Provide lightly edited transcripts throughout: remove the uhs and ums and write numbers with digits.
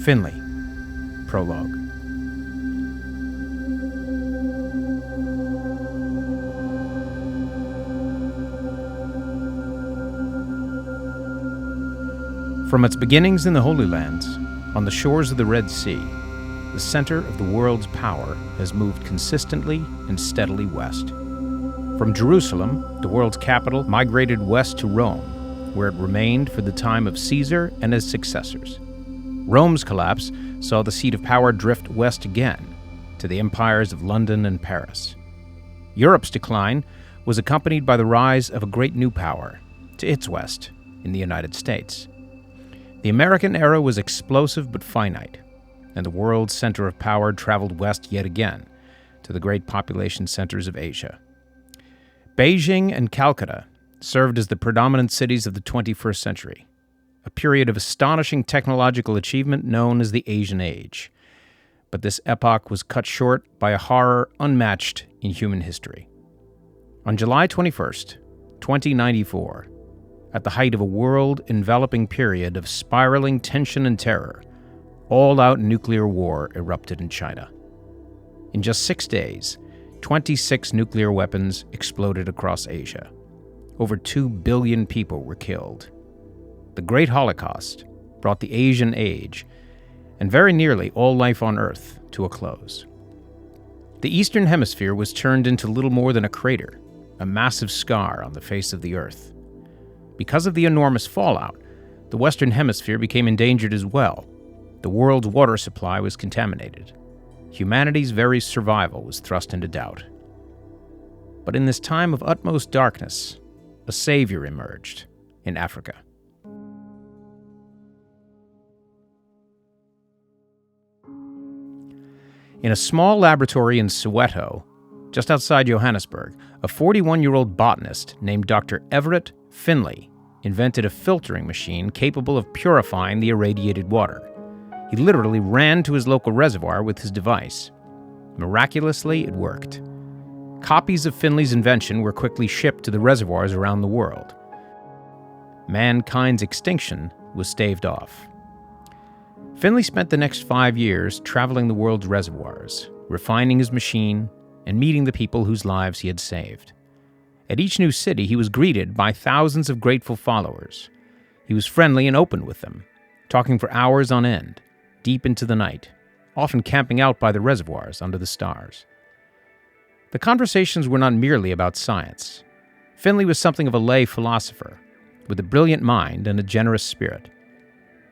FINLAY, Prologue. From its beginnings in the Holy Lands, on the shores of the Red Sea, the center of the world's power has moved consistently and steadily west. From Jerusalem, the world's capital, migrated west to Rome, where it remained for the time of Caesar and his successors. Rome's collapse saw the seat of power drift west again, to the empires of London and Paris. Europe's decline was accompanied by the rise of a great new power, to its west, in the United States. The American era was explosive but finite, and the world's center of power traveled west yet again, to the great population centers of Asia. Beijing and Calcutta served as the predominant cities of the 21st century, a period of astonishing technological achievement known as the Asian Age. But this epoch was cut short by a horror unmatched in human history. On July 21st, 2094, at the height of a world-enveloping period of spiraling tension and terror, all-out nuclear war erupted in China. In just 6 days, 26 nuclear weapons exploded across Asia. Over 2 billion people were killed. The Great Holocaust brought the Asian Age, and very nearly all life on Earth, to a close. The Eastern Hemisphere was turned into little more than a crater, a massive scar on the face of the Earth. Because of the enormous fallout, the Western Hemisphere became endangered as well. The world's water supply was contaminated. Humanity's very survival was thrust into doubt. But in this time of utmost darkness, a savior emerged in Africa. In a small laboratory in Soweto, just outside Johannesburg, a 41-year-old botanist named Dr. Everett FINLAY invented a filtering machine capable of purifying the irradiated water. He literally ran to his local reservoir with his device. Miraculously, it worked. Copies of FINLAY's invention were quickly shipped to the reservoirs around the world. Mankind's extinction was staved off. FINLAY spent the next 5 years traveling the world's reservoirs, refining his machine, and meeting the people whose lives he had saved. At each new city, he was greeted by thousands of grateful followers. He was friendly and open with them, talking for hours on end, deep into the night, often camping out by the reservoirs under the stars. The conversations were not merely about science. FINLAY was something of a lay philosopher, with a brilliant mind and a generous spirit.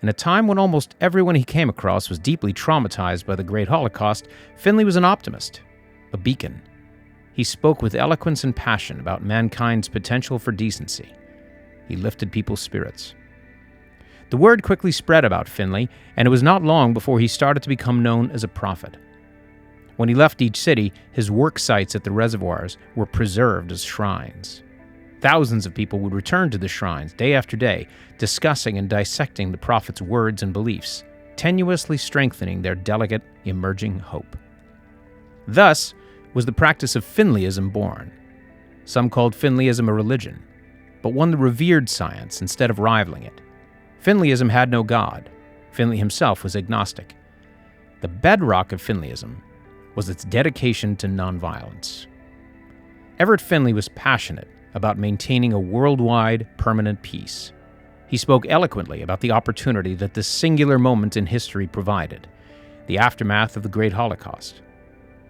In a time when almost everyone he came across was deeply traumatized by the Great Holocaust, FINLAY was an optimist, a beacon. He spoke with eloquence and passion about mankind's potential for decency. He lifted people's spirits. The word quickly spread about FINLAY, and it was not long before he started to become known as a prophet. When he left each city, his work sites at the reservoirs were preserved as shrines. Thousands of people would return to the shrines day after day, discussing and dissecting the prophet's words and beliefs, tenuously strengthening their delicate, emerging hope. Thus was the practice of FINLAYism born. Some called FINLAYism a religion, but one that revered science instead of rivaling it. FINLAYism had no god. FINLAY himself was agnostic. The bedrock of FINLAYism was its dedication to nonviolence. Everett FINLAY was passionate about maintaining a worldwide, permanent peace. He spoke eloquently about the opportunity that this singular moment in history provided, the aftermath of the Great Holocaust.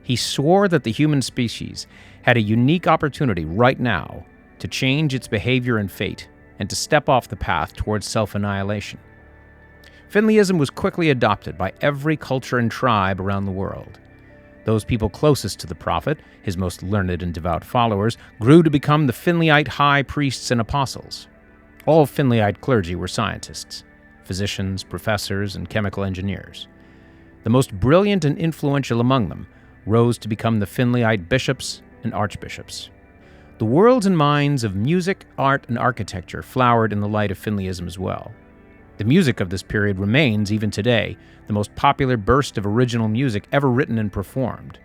He swore that the human species had a unique opportunity right now to change its behavior and fate and to step off the path towards self-annihilation. FINLAYism was quickly adopted by every culture and tribe around the world. Those people closest to the prophet, his most learned and devout followers, grew to become the FINLAYite high priests and apostles. All FINLAYite clergy were scientists, physicians, professors, and chemical engineers. The most brilliant and influential among them rose to become the FINLAYite bishops and archbishops. The worlds and minds of music, art, and architecture flowered in the light of FINLAYism as well. The music of this period remains, even today, the most popular burst of original music ever written and performed.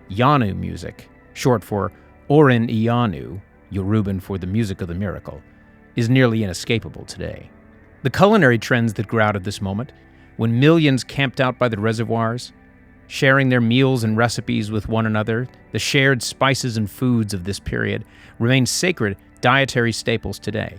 Yanu music, short for Orin Iyanu, Yoruban for the music of the miracle, is nearly inescapable today. The culinary trends that grew out of this moment when millions camped out by the reservoirs, sharing their meals and recipes with one another. The shared spices and foods of this period remain sacred dietary staples today.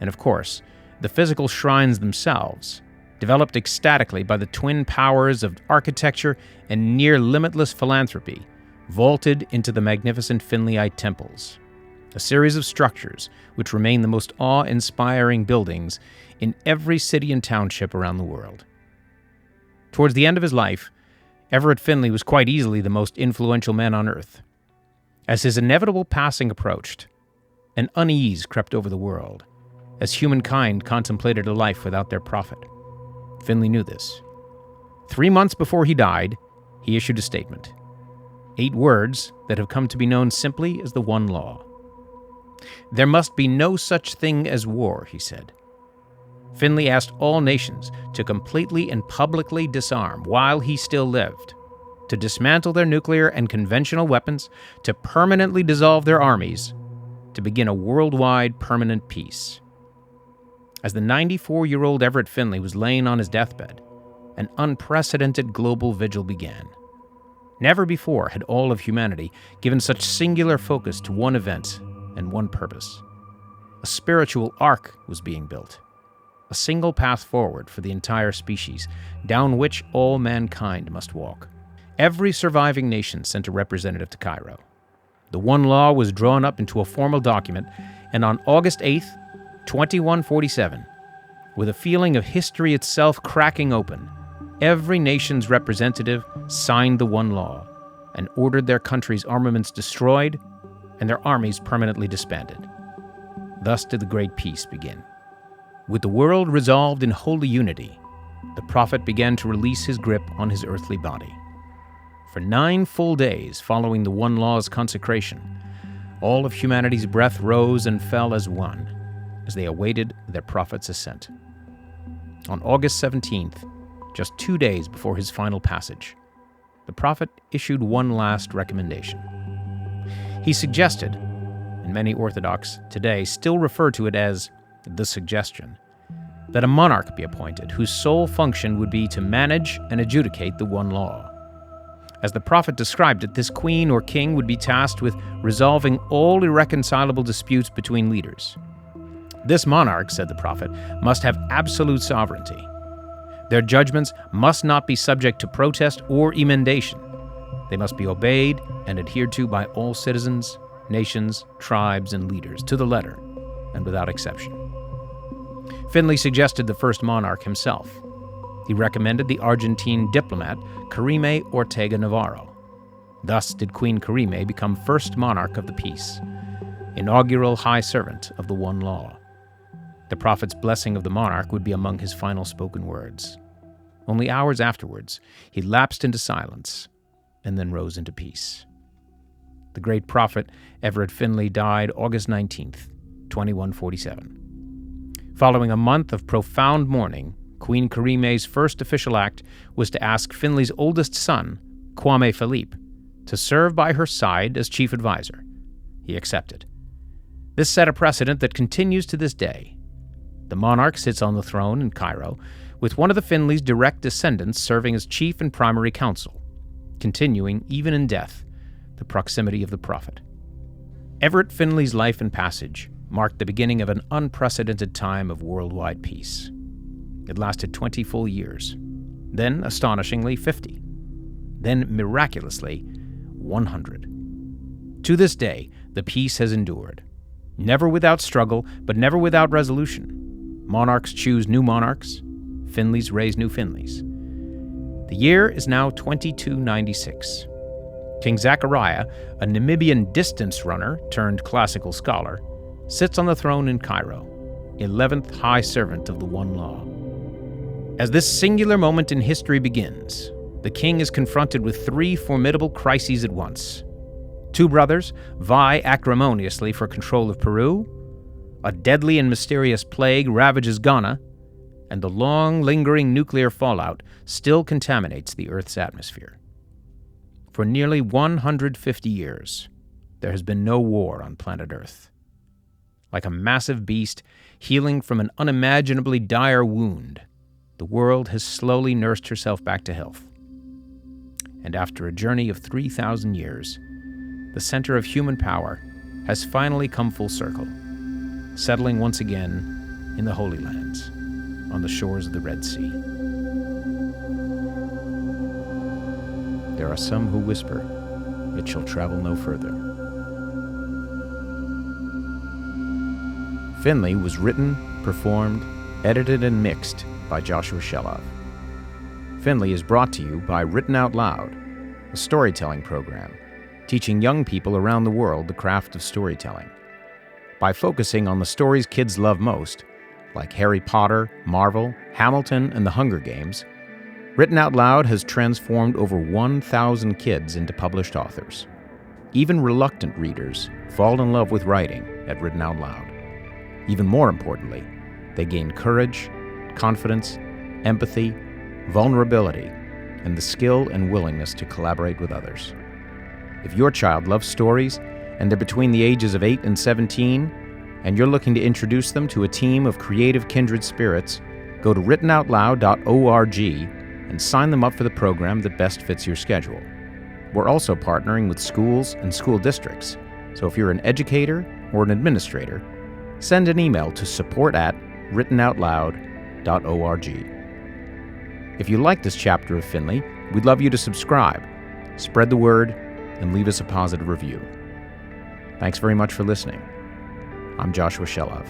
And of course, the physical shrines themselves, developed ecstatically by the twin powers of architecture and near-limitless philanthropy, vaulted into the magnificent Finlayite temples, a series of structures which remain the most awe-inspiring buildings in every city and township around the world. Towards the end of his life, Everett Finlay was quite easily the most influential man on earth. As his inevitable passing approached, an unease crept over the world, as humankind contemplated a life without their prophet. Finlay knew this. 3 months before he died, he issued a statement. 8 words that have come to be known simply as the One Law. There must be no such thing as war, he said. Finlay asked all nations to completely and publicly disarm while he still lived, to dismantle their nuclear and conventional weapons, to permanently dissolve their armies, to begin a worldwide permanent peace. As the 94-year-old Everett Finlay was laying on his deathbed, an unprecedented global vigil began. Never before had all of humanity given such singular focus to one event and one purpose. A spiritual ark was being built, a single path forward for the entire species, down which all mankind must walk. Every surviving nation sent a representative to Cairo. The One Law was drawn up into a formal document, and on August 8th, 2147, with a feeling of history itself cracking open, every nation's representative signed the One Law and ordered their country's armaments destroyed and their armies permanently disbanded. Thus did the Great Peace begin. With the world resolved in holy unity, the prophet began to release his grip on his earthly body. For 9 full days following the One Law's consecration, all of humanity's breath rose and fell as one, as they awaited their prophet's ascent. On August 17th, just 2 days before his final passage, the prophet issued one last recommendation. He suggested, and many Orthodox today still refer to it as the suggestion, that a monarch be appointed whose sole function would be to manage and adjudicate the One Law. As the prophet described it, this queen or king would be tasked with resolving all irreconcilable disputes between leaders. This monarch, said the prophet, must have absolute sovereignty. Their judgments must not be subject to protest or emendation. They must be obeyed and adhered to by all citizens, nations, tribes, and leaders, to the letter, and without exception. Finlay suggested the first monarch himself. He recommended the Argentine diplomat Carime Ortega Navarro. Thus did Queen Carime become first monarch of the peace, inaugural high servant of the One Law. The prophet's blessing of the monarch would be among his final spoken words. Only hours afterwards, he lapsed into silence and then rose into peace. The great prophet Everett Finlay died August 19th, 2147. Following a month of profound mourning, Queen Karime's first official act was to ask Finlay's oldest son, Kwame Philippe, to serve by her side as chief advisor. He accepted. This set a precedent that continues to this day. The monarch sits on the throne in Cairo, with one of the Finlay's direct descendants serving as chief and primary counsel, continuing, even in death, the proximity of the prophet. Everett Finlay's life and passage marked the beginning of an unprecedented time of worldwide peace. It lasted 20 full years, then, astonishingly, 50, then, miraculously, 100. To this day, the peace has endured, never without struggle, but never without resolution. Monarchs choose new monarchs, Finlays raise new Finlays. The year is now 2296. King Zachariah, a Namibian distance runner turned classical scholar, sits on the throne in Cairo, 11th high servant of the One Law. As this singular moment in history begins, the king is confronted with 3 formidable crises at once. 2 brothers vie acrimoniously for control of Peru, a deadly and mysterious plague ravages Ghana, and the long-lingering nuclear fallout still contaminates the Earth's atmosphere. For nearly 150 years, there has been no war on planet Earth. Like a massive beast healing from an unimaginably dire wound, the world has slowly nursed herself back to health. And after a journey of 3,000 years, the center of human power has finally come full circle, settling once again in the Holy Lands, on the shores of the Red Sea. There are some who whisper, "It shall travel no further." Finlay was written, performed, edited, and mixed by Joshua Shelov. Finlay is brought to you by Written Out Loud, a storytelling program teaching young people around the world the craft of storytelling. By focusing on the stories kids love most, like Harry Potter, Marvel, Hamilton, and the Hunger Games, Written Out Loud has transformed over 1,000 kids into published authors. Even reluctant readers fall in love with writing at Written Out Loud. Even more importantly, they gain courage, confidence, empathy, vulnerability, and the skill and willingness to collaborate with others. If your child loves stories and they're between the ages of 8 and 17, and you're looking to introduce them to a team of creative kindred spirits, go to writtenoutloud.org and sign them up for the program that best fits your schedule. We're also partnering with schools and school districts, so if you're an educator or an administrator, send an email to support@writtenoutloud.org. If you like this chapter of Finlay, we'd love you to subscribe, spread the word, and leave us a positive review. Thanks very much for listening. I'm Joshua Shelov.